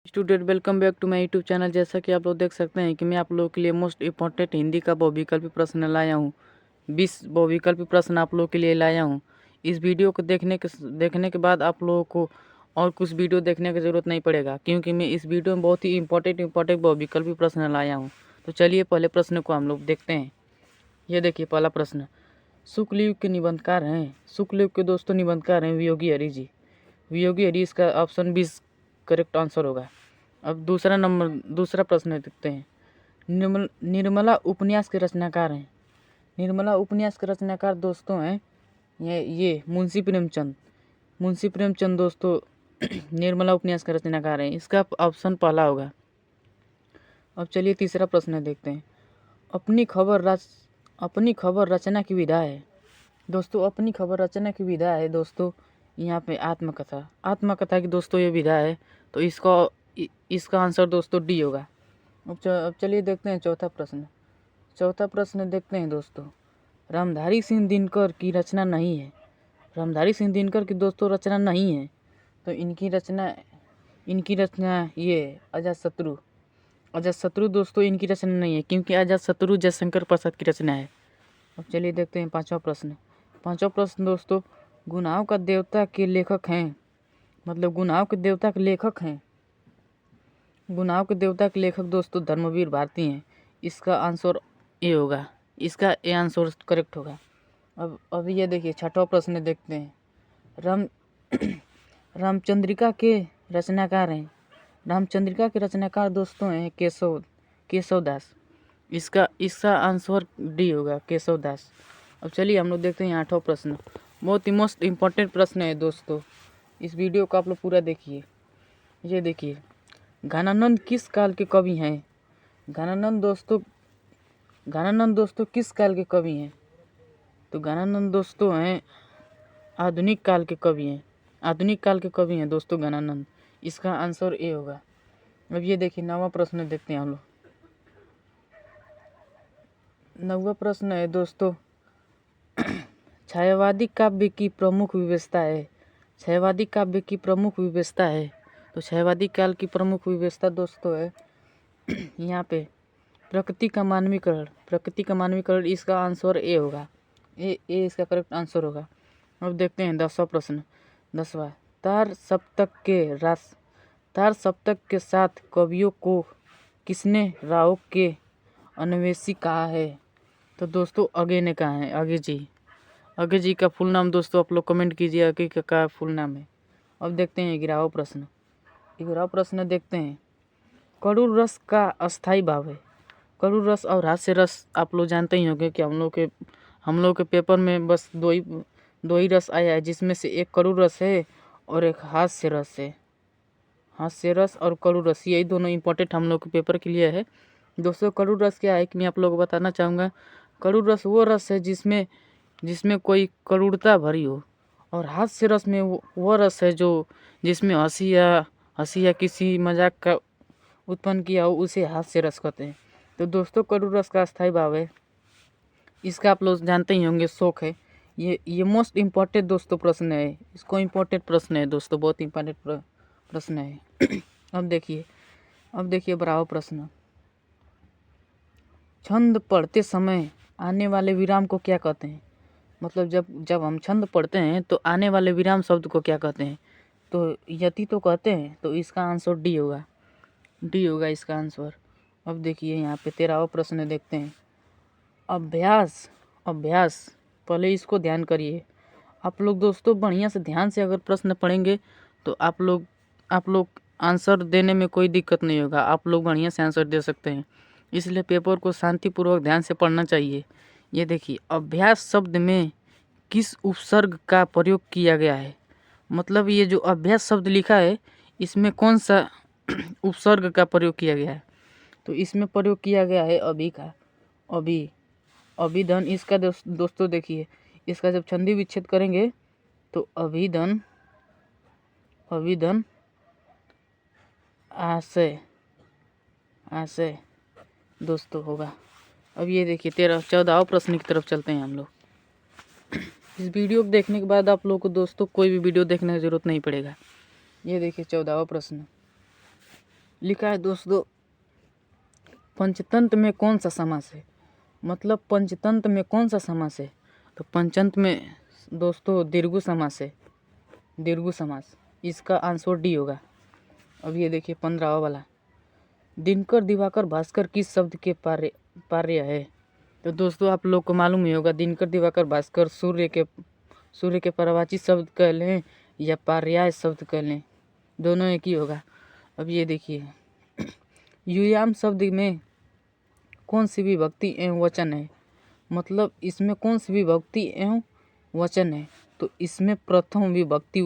Student welcome back to my YouTube channel. जैसा कि आप लोग देख सकते हैं कि मैं आप लोगों के लिए मोस्ट इंपॉर्टेंट हिंदी का बहुविकल्पी प्रश्न लाया हूं। 20 बहुविकल्पी प्रश्न आप लोगों के लिए लाया हूं। इस वीडियो को देखने के बाद आप लोगों को और कुछ वीडियो देखने की ज़रूरत नहीं पड़ेगा, क्योंकि मैं इस वीडियो में बहुत ही इंपॉर्टेंट बहुविकल्पी प्रश्न लाया हूँ। तो चलिए पहले प्रश्न को हम लोग देखते हैं। ये देखिए पहला प्रश्न, शुक्ल युग के निबंधकार हैं। शुक्ल युग के दोस्तों निबंधकार हैं वियोगी हरि जी। वियोगी हरि इसका ऑप्शन 20 करेक्ट आंसर होगा। अब दूसरा प्रश्न देखते हैं। निर्मला उपन्यास के रचनाकार हैं। निर्मला उपन्यास के रचनाकार दोस्तों हैं ये मुंशी प्रेमचंद। मुंशी प्रेमचंद दोस्तों निर्मला उपन्यास के रचनाकार हैं। इसका ऑप्शन पहला होगा। अब चलिए तीसरा प्रश्न देखते हैं। अपनी खबर रचना की विधा है। दोस्तों अपनी खबर रचना की विधा है दोस्तों यहाँ पे आत्मकथा की दोस्तों ये विधा है। तो इसका आंसर दोस्तों डी होगा। अब चलिए देखते हैं चौथा प्रश्न देखते हैं दोस्तों। रामधारी सिंह दिनकर की रचना नहीं है। रामधारी सिंह दिनकर की दोस्तों रचना नहीं है। तो इनकी रचना ये अजातशत्रु दोस्तों इनकी रचना नहीं है, क्योंकि अजातशत्रु जयशंकर प्रसाद की रचना है। अब चलिए देखते हैं पांचवा प्रश्न दोस्तों। गुनाहों का देवता के लेखक हैं। मतलब गुनाहों के देवता के लेखक हैं। गुनाहों के देवता के लेखक दोस्तों धर्मवीर भारती हैं। इसका आंसर ए होगा। इसका ए आंसर करेक्ट होगा। अब ये देखिए छठवां प्रश्न देखते हैं। रामचंद्रिका के रचनाकार हैं। रामचंद्रिका के रचनाकार दोस्तों हैं केशव दास। इसका आंसर डी होगा, केशव दास। अब चलिए हम लोग देखते हैं आठवां प्रश्न। बहुत ही मोस्ट इम्पॉर्टेंट प्रश्न है दोस्तों। इस वीडियो को आप लोग पूरा देखिए। ये देखिए, घनानंद किस काल के कवि हैं। घनानंद दोस्तों किस काल के कवि हैं। तो घनानंद दोस्तों हैं आधुनिक काल के कवि हैं दोस्तों घनानंद। इसका आंसर ए होगा। अब ये देखिए नौवां प्रश्न देखते हैं हम लोग। नौवां प्रश्न है दोस्तों, छायावादी काव्य की प्रमुख विशेषता है। छायावादी काव्य की प्रमुख विशेषता है। तो छायावादी काल की प्रमुख विशेषता दोस्तों है यहाँ पे प्रकृति का मानवीकरण। इसका आंसर ए होगा। ए इसका करेक्ट आंसर होगा। अब देखते हैं 10वां प्रश्न। तार सप्तक के साथ कवियों को किसने राव के अन्वेषी कहा है। तो दोस्तों अगे ने कहा है, अगे जी का फुल नाम दोस्तों आप लोग कमेंट कीजिए अगे का फुल नाम है। अब देखते हैं 11वां प्रश्न देखते हैं। करुण रस का अस्थाई भाव है। करुण रस और हास्य रस आप लोग जानते ही होंगे कि हम लोग के पेपर में बस दो ही रस आया है, जिसमें से एक करुण रस है और एक हास्य रस है। हास्य रस और करुण रस यही दोनों इंपॉर्टेंट हम लोग के पेपर के लिए है दोस्तों। करुण रस क्या है कि मैं आप लोगों को बताना चाहूँगा। करुण रस वो रस है जिसमें कोई करुणता भरी हो, और हास्य रस में वो रस है जो जिसमें हंसी या किसी मजाक का उत्पन्न किया हो, उसे हास्य रस कहते हैं। तो दोस्तों करुण रस का अस्थाई भाव है। इसका आप लोग जानते ही होंगे, शौक है। ये मोस्ट इम्पॉर्टेंट दोस्तों प्रश्न है। इसको इम्पोर्टेंट प्रश्न है दोस्तों, बहुत इम्पोर्टेंट प्रश्न है। अब देखिए 12वां प्रश्न। छंद पढ़ते समय आने वाले विराम को क्या कहते हैं। मतलब जब हम छंद पढ़ते हैं तो आने वाले विराम शब्द को क्या कहते हैं। तो यति तो कहते हैं। तो इसका आंसर डी होगा इसका आंसर। अब देखिए यहाँ पे 13वां प्रश्न देखते हैं। अभ्यास पहले इसको ध्यान करिए आप लोग दोस्तों। बढ़िया से ध्यान से अगर प्रश्न पढ़ेंगे तो आप लोग आंसर देने में कोई दिक्कत नहीं होगा। आप लोग बढ़िया से आंसर दे सकते हैं। इसलिए पेपर को शांतिपूर्वक ध्यान से पढ़ना चाहिए। ये देखिए, अभ्यास शब्द में किस उपसर्ग का प्रयोग किया गया है। मतलब ये जो अभ्यास शब्द लिखा है इसमें कौन सा उपसर्ग का प्रयोग किया गया है। तो इसमें प्रयोग किया गया है अभी का, अभिधन। इसका दोस्तों देखिए, इसका जब छंदी विच्छेद करेंगे तो अभिधन आशय दोस्तों होगा। अब ये देखिए 14वां प्रश्न की तरफ चलते हैं हम लोग। इस वीडियो को देखने के बाद आप लोगों को दोस्तों कोई भी वीडियो देखने की ज़रूरत नहीं पड़ेगा। ये देखिए 14वां प्रश्न। लिखा है दोस्तों, पंचतंत्र में कौन सा समास है, मतलब पंचतंत्र में कौन सा समास है, तो पंचतंत्र में दोस्तों दीर्घ समास है, दीर्घ समास। इसका आंसर डी होगा। अब ये देखिए 15वां वाला, दिनकर दिवाकर भास्कर किस शब्द के पार्य है। तो दोस्तों आप लोग को मालूम ही होगा, दिनकर दिवाकर भास्कर सूर्य के पर्यायवाची शब्द कह लें या पर्याय शब्द कह लें, दोनों एक ही होगा। अब ये देखिए, युयाम शब्द में कौन सी विभक्ति एवं वचन है, मतलब इसमें कौन सी विभक्ति एवं वचन है, तो इसमें प्रथम विभक्ति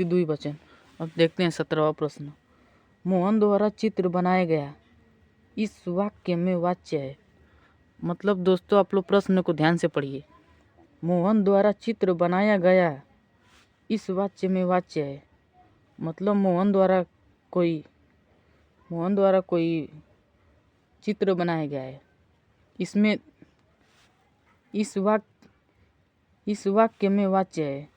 द्विवचन। अब देखते हैं 17वां प्रश्न, मोहन द्वारा चित्र बनाया गया इस वाक्य में वाच्य है। मतलब दोस्तों आप लोग प्रश्न को ध्यान से पढ़िए, मोहन द्वारा चित्र बनाया गया इस वाक्य में वाच्य है, मतलब मोहन द्वारा कोई चित्र बनाया गया है, इसमें इस वाक्य में वाच्य है,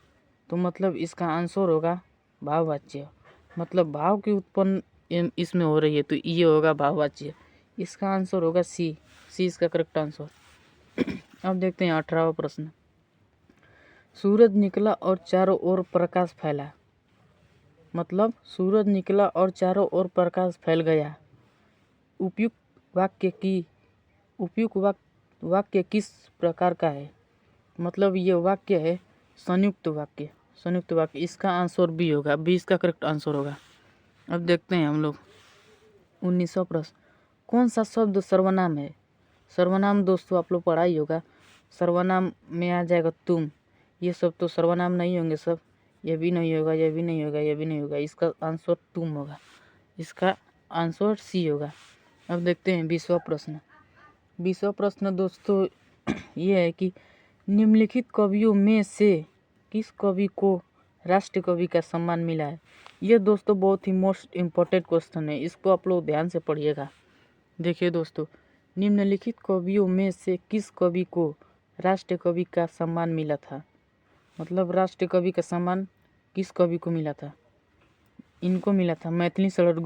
तो मतलब इसका आंसर होगा भाववाच्य। मतलब भाव की उत्पन्न इसमें हो रही है, तो ये होगा भाववाच्य। इसका आंसर होगा सी इसका करेक्ट आंसर। अब देखते हैं 18वां प्रश्न, सूरज निकला और चारों ओर प्रकाश फैला, मतलब सूरज निकला और चारों ओर प्रकाश फैल गया, उपयुक्त वाक्य किस प्रकार का है, मतलब ये वाक्य है संयुक्त वाक्य। इसका आंसर बी होगा, बी इसका करेक्ट आंसर होगा। अब देखते हैं हम लोग 19वां प्रश्न, कौन सा शब्द सर्वनाम है। सर्वनाम दोस्तों आप लोग पढ़ा ही होगा, सर्वनाम में आ जाएगा तुम, ये सब तो सर्वनाम नहीं होंगे सब, ये भी नहीं होगा, ये भी नहीं होगा, ये भी नहीं होगा, इसका आंसर तुम होगा, इसका आंसर सी होगा। अब देखते हैं 20वां प्रश्न दोस्तों ये है कि निम्नलिखित कवियों में से किस कवि को राष्ट्र कवि का सम्मान मिला है। ये दोस्तों बहुत ही मोस्ट इम्पोर्टेंट क्वेश्चन है, इसको आप लोग ध्यान से पढ़िएगा। देखिए दोस्तों, निम्नलिखित कवियों में से किस कवि को राष्ट्र कवि का सम्मान मिला था, मतलब राष्ट्र कवि का सम्मान किस कवि को मिला था, इनको मिला था मैथिली शरद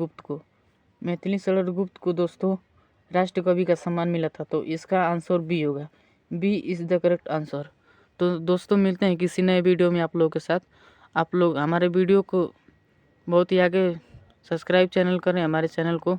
गुप्त को दोस्तों राष्ट्र कवि का सम्मान मिला था, तो इसका आंसर बी होगा, B is the correct answer. तो दोस्तों मिलते हैं किसी नए वीडियो में आप लोगों के साथ। आप लोग हमारे वीडियो को बहुत ही आगे सब्सक्राइब चैनल करें, हमारे चैनल को